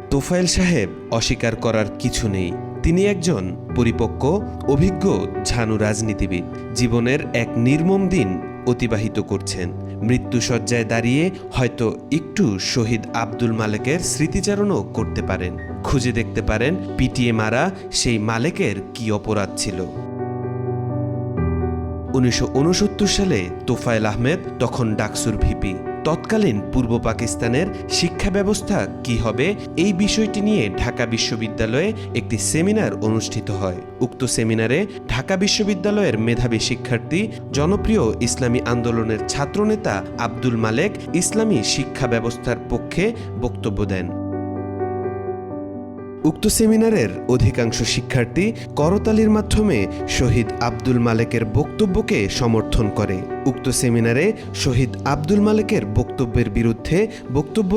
তোফায়েল সাহেব অস্বীকার করার কিছু নেই। তিনি একজন পরিপক্ক, অভিজ্ঞ ঝানু রাজনীতিবিদ। জীবনের এক নির্মম দিন অতিবাহিত করছেন। মৃত্যুশয্যায় দাঁড়িয়ে হয়তো একটু শহীদ আব্দুল মালেকের স্মৃতিচারণও করতে পারেন। খুঁজে দেখতে পারেন পিটিয়ে মারা সেই মালেকের কি অপরাধ ছিল। 1969 সালে তোফায়েল আহমেদ তখন ডাকসুর ভিপি। তৎকালীন পূর্ব পাকিস্তানের শিক্ষা ব্যবস্থা কি হবে এই বিষয়টি নিয়ে ঢাকা বিশ্ববিদ্যালয়ে একটি সেমিনার অনুষ্ঠিত হয়। উক্ত সেমিনারে ঢাকা বিশ্ববিদ্যালয়ের মেধাবী শিক্ষার্থী, জনপ্রিয় ইসলামী আন্দোলনের ছাত্রনেতা আব্দুল মালেক ইসলামী শিক্ষা ব্যবস্থার পক্ষে বক্তব্য দেন। উক্ত সেমিনারের অধিকাংশ শিক্ষার্থী করতালির মাধ্যমে শহীদ আব্দুল মালেকের বক্তব্যকে সমর্থন করে। উক্ত সেমিনারে শহীদ আব্দুল মালেকের বক্তব্যের বিরুদ্ধে বক্তব্য